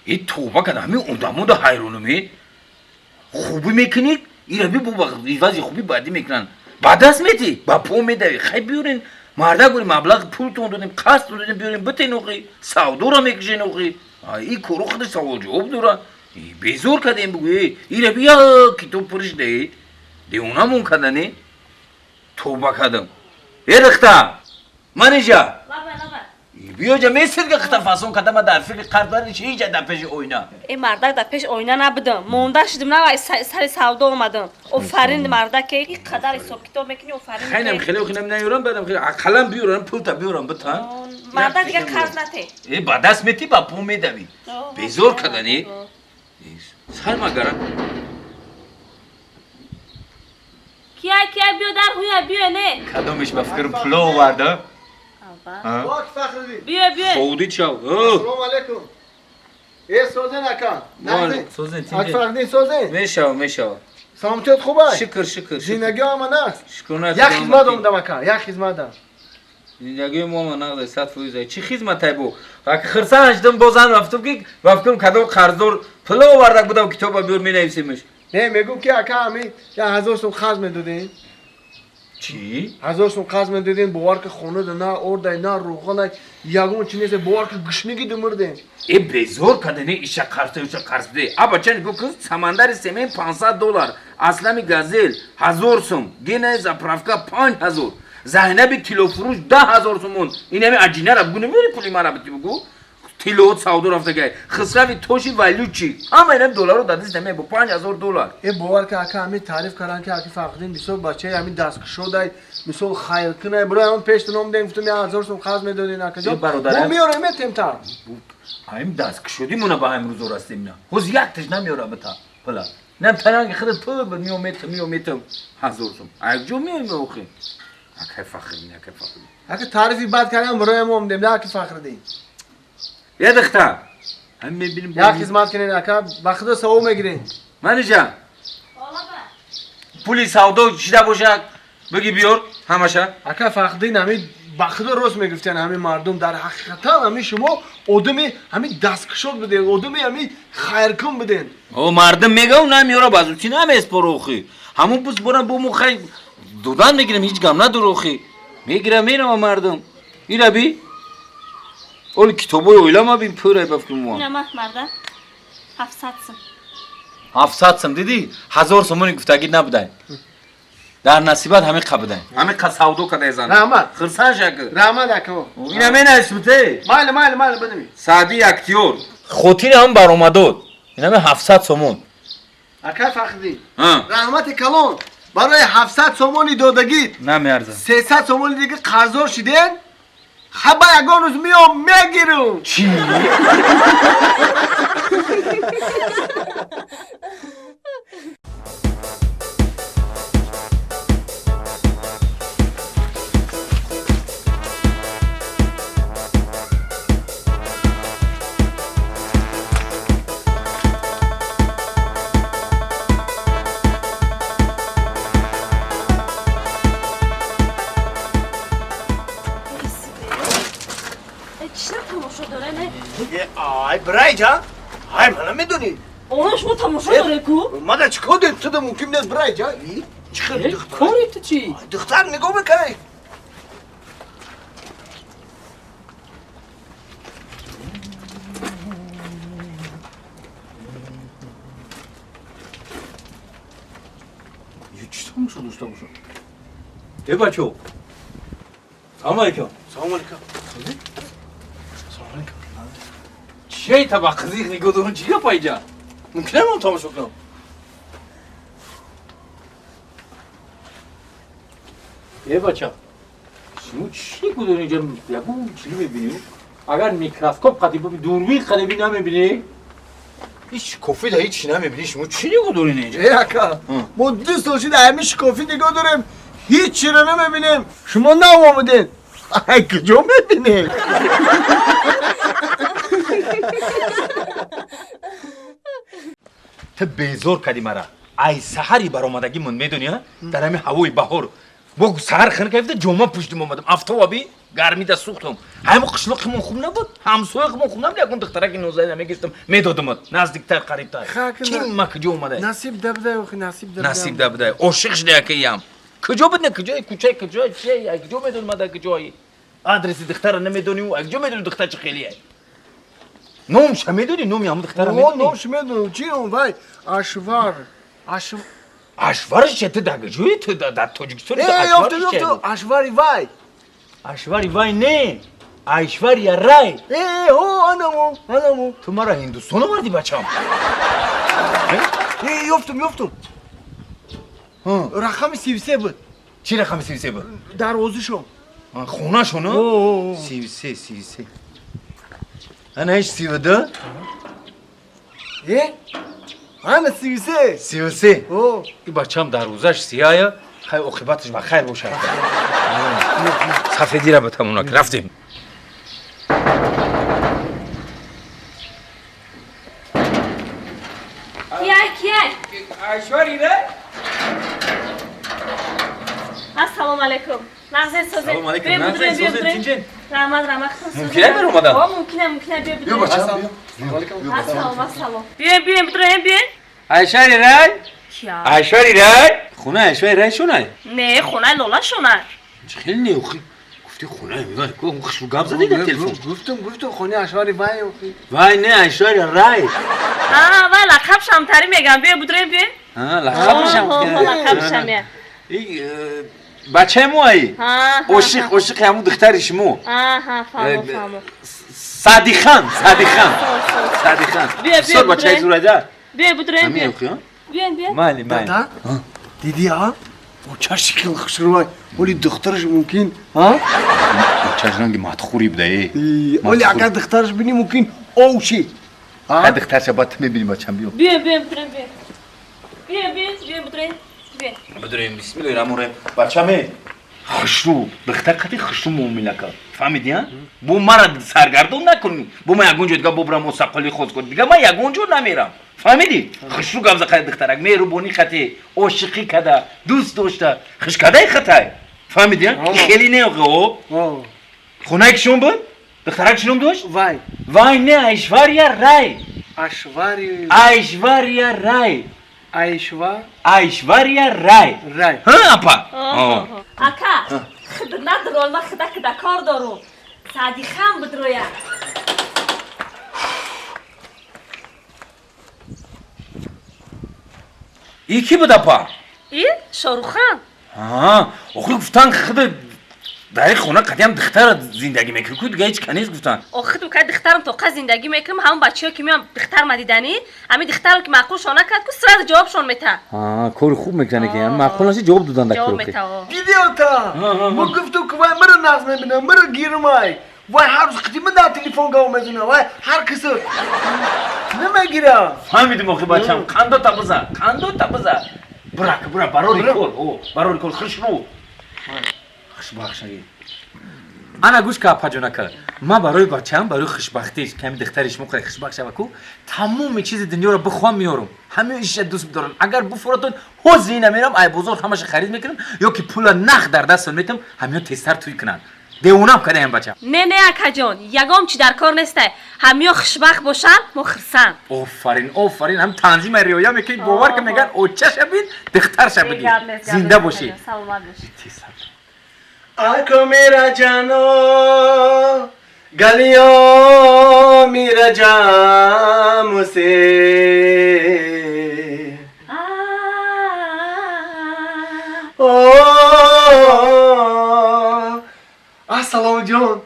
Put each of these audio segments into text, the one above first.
این توبه کن همین اودمو دا حیرونمی خوبی میکنی ایره بی بابا وضعی خوبی بعدی میکنن بعد از میتی با پو میدوی خیلی بیورین مرده گوری مبلغ پولتون دادیم قصد دادیم بیورین بتین اوخی سودو را میکشین اوخی این کورو خود سوال جواب دورا بیزور کدیم بگوی ایره بیا کتاب پرش دهی دی اونمون کدنی توبه کدم رختا منیجا بیا جا میسید که خطا فاسون کدم در فکر قرد بردی چه ایجا در پیش اوینا این مردک در پیش اوینا نبودم مونده شدیم نه سر سودا اومدم افرین مردک که این قدر حساب کتاب میکنی افرین خیلی نیورم بدم خیلی عقلم بیورم پول تا بیورم بتن مردک دیگه قرض نته ای با دست میتی با پول میدوی بیزور کدنی سر مگرم کیا بیا در خویا بیا نه کدومش بفکرم پلو ورده باک فخری بیا سعودی چاو سلام علیکم ای سوزن اکا نه سوزن اکفردین سوزن میشاو سلامتیت خوبه شکر زندگی آمن است شکر نه یک خدمت اومدم اکا یک خدمت دارم زندگی ما نقد 100% چی خدمت ای بو وقتی خرسان اجدم بازن رفتم که وقتم کدو قرضدار پلو وردک بودم کتاب بیور مینویسیمش نه میگم که اکا همین 1000 سوم خرج میدادین چی 1000 سوم خرج میدادین بوار که خونه ده نه اورد نه روغن یگون چی نیست بوار که گشنگی دمردین ای بیزور کدنی ایش قرض ده ابا چند گو کس سمندر سیمین $500 اسلمی گازل 1000 سوم گینه زپرافکا 5000 زهنب کیلو فروش 10,000 تومان این همه عجینه را بگونه میری پولی مرا بتی بگو تیلو سعودو رفته گه خسروی توشی ولیو چی اما اینم دلار رو دادیست همه با $5,000 ای باور که اکا همین تعریف کردن که اکی فقدین مثال بچه همین دستکشو دای مثال خیل کنه برای همون پیشت نام دیم گفتم 1000 سوم خرج میدادین اکا جان برادرم میاره میتیم تا همین دست کشودی مونه با هم روز راستیم نه خوز یک تش نمیاره بتا پلا نم تنانگی خود تو میومیتم 1000 سوم اگه جو میومی اکی فخری اگه تعریفی بد کردم برای ما اومدیم نه اکی فخردین یه دختر هم میبینیم یک خدمت کنین اکا وقت سو میگیرین منیجا پولی سودا چیده باشه بگی بیار همشه اکا فقدین همین بخدا روز میگفتن همین مردم در حقیقتا همین شما آدمی همین دستکشود بدین آدمی همین خیرکن بدین او مردم میگه و نمیاره بازو چی نمیسپروخی همون بس برم بو مخی دودن میگیرم هیچ گم ندروخی میگیرم میرم مردم این بی اول کتابای اویلا ما بیم پوره بفکرم ما نه مرده 700 سم 700 سم دیدی 1000 سومونی گفتگی نبودن در نصیبت همه قبودن همه سودو کده زن رحمت خرسان شکر رحمت اکا این همه نسبته مال بدمی سعدی اکتیور خوتیر هم بر اومدود این همه 700 سومون اکا فخری رحمت کلان برای 700 سومونی دادگی نمیارزه 300 سومونی دیگه قرضدار شدین خبا یگان روز میام میگیرم چی؟ آی برای جان آی منم میدونی اونش شما تماشا داره کو مادر چیکار داری تو ممکن نیست برای جان چیکار دختر کاری تو چی دختر نگاه بکنی چی تماشا داشته باشه ای بچه سلام علیکم سلام علیکم چی تا قضیه نگاه دارون چیه پایجا ممکنه من تماشا کنم ای بچه شما چی نگاه دارون اینجا یکو چی میبینی؟ اگر میکروسکوپ قدی ببین دوربین قدی نمیبینی؟ هیچ کافی دا هیچ نمیبینی شما چی نگاه دارین اینجا؟ ای اکا ما دوست داشتید همه کافی نگاه داریم هیچ چی رو نمیبینیم شما نه آمدین ای کجا میبینی تو بیزور کردی مرا ای سحری برآمدگی من میدونی در همین هوای بهار با سر خنک گرفته جمعه پشتم اومدم افتابی گرمی دست سوختم همه قشلاقمون خوب نبود همسایه‌مون خوب نبود یکون دخترک 19 میگفتم میدادم نزدیکتر قریبتر چین ما کجا اومده نصیب دبده اخی نصیب دبده عاشق شده کیم کجا بود نه کجای کوچه کجا چیه کجا میدون ماده کجایی آدرس دختر نمیدونی و کجا میدونی دختر چه خیلیه نومش میدونی نومی هم دختر میدونی نومش میدونم چی اون وای اشوارش چه داگه جوی تو در تاجیکستان اشواری وای اشواری وای نه ایشوریا رای آنمو تو مرا هندوستان آوردی بچم یافتم رقم 33 بود چی رقم 33 بود؟ دروازه‌شو خونه شونو؟ 33 انا ايش 32 انا 33 33 این بچم در روزش سیاهه خیلی عاقبتش بخیر باشه صفحه دیره به تمونا رفتیم کیای ایشوری ره السلام علیکم نغزه سازه سلام علیکم نغزه سازه تینجن رحمت ممکنه برو اومدن ممکنه بیا بیا بچم السلام بیا بدریم ایشوری ره کیا ایشوری ره خونه ایشوری ره شونه نه خونه لالا شونه خیلی نیوخی گفتی خونه میگه کو خشو گاب زدی در تلفن گفتم خونه اشواری وای اخی وای نه ایشوری رای وای لقبش هم تری میگم بیا بدریم بیا لقبش هم بچه مو ای عاشق همون دخترش مو فهمو صادقان بیا بچه زورده بیا بدریم همین بیا اخی ها بیا مالی دادا دیدی ها او چه شکل خشروای ولی دخترش ممکن ها چه رنگی مدخوری بده ولی اگر دخترش بینی ممکن او شی ها دخترش با تو میبینی بچم بیا بدریم بیا بدریم بدریم بسم الله الرحمن الرحیم بچم خشرو دختر خیلی خشرو مومنکا فهمیدی ها بو مرا سرگردون نکنی بو ما یگون جدگا ببرم مستقلی خود کن دیگه ما یگون جور نمیرم فهمیدی خشرو گامزه خیلی دخترک مهربونی خطی عاشقی کده دوست داشته خش کده خطای فهمیدی ها خیلی نیوگه خونه کشون بود دخترک شنوم داشت وای نه ایشوریا رای ایشوریا رای ها اپا اکا خد ندرول ما خدا کده کار دارم صادقان بدرویا ای کی بود اپا ای شاروخان آخه گفتن خدا در خونه قدیم دختر زندگی میکنی که دیگه هیچ کنیز گفتن آخه تو که دخترم توقع زندگی میکنم همون بچه ها که میام دختر مدیدنی همین دختر رو که معقول شانه کرد که سرد جوابشون میتن کار خوب میکنه که معقول هستی جواب دادن در جواب کار میتن دیدی تا ما گفتم که وای مرا ناز میبینم مرا گیرمای وای هر روز قدیمه در تلفن گاو میزنه وای هر کسی نمیگیره فهمیدیم آخه بچم کندو تبزه برا برای کل خش رو خش بخشی انا گوش که اپا جونکه ما برای بچم برای خوشبختیش کمی دخترش موقع خوشبخت شوه کو تمام چیز دنیا رو بخوام میارم همه ایش دوست دارم اگر بفراتون حوزی نمیرم ای بزرگ همش خرید میکنم یا که پول نخ در دست میتم همین تستر توی کنن دیونم کنه هم بچم نه اکا جان یگام چی در کار نیسته همیا خوشبخت باشن ما خرسن آفرین هم تنظیم ریایا میکنی باور که میگن او چه شبید دختر شبیدی زنده باشی आंखों मेरा जानो गलियों मेरा जाम से Assalomu jon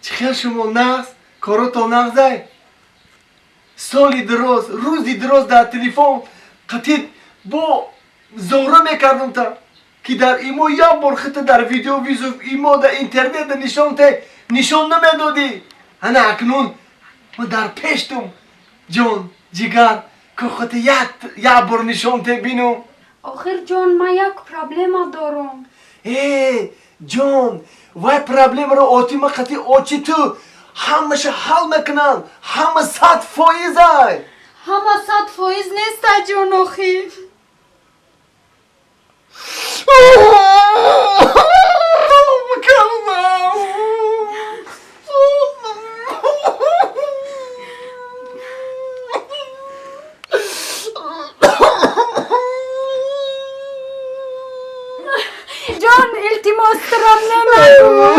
chiqar shimo naqs koroto naqzay soli droz ruzi droz dar telefon qatid bo zora mekardim ta که در ایمو یا برخت در ویدیو ایمو در اینترنت نشون نمیدادی انا اکنون ما در پشتم جان جگر که خود یا بر نشون ته بینم آخر جان ما یک پرابلم دارم جان وای پرابلم رو آتی ما خطی آچی تو همش حل میکنن همه 100% های همه 100% نیست جان آخی جان التماس دارم نمگو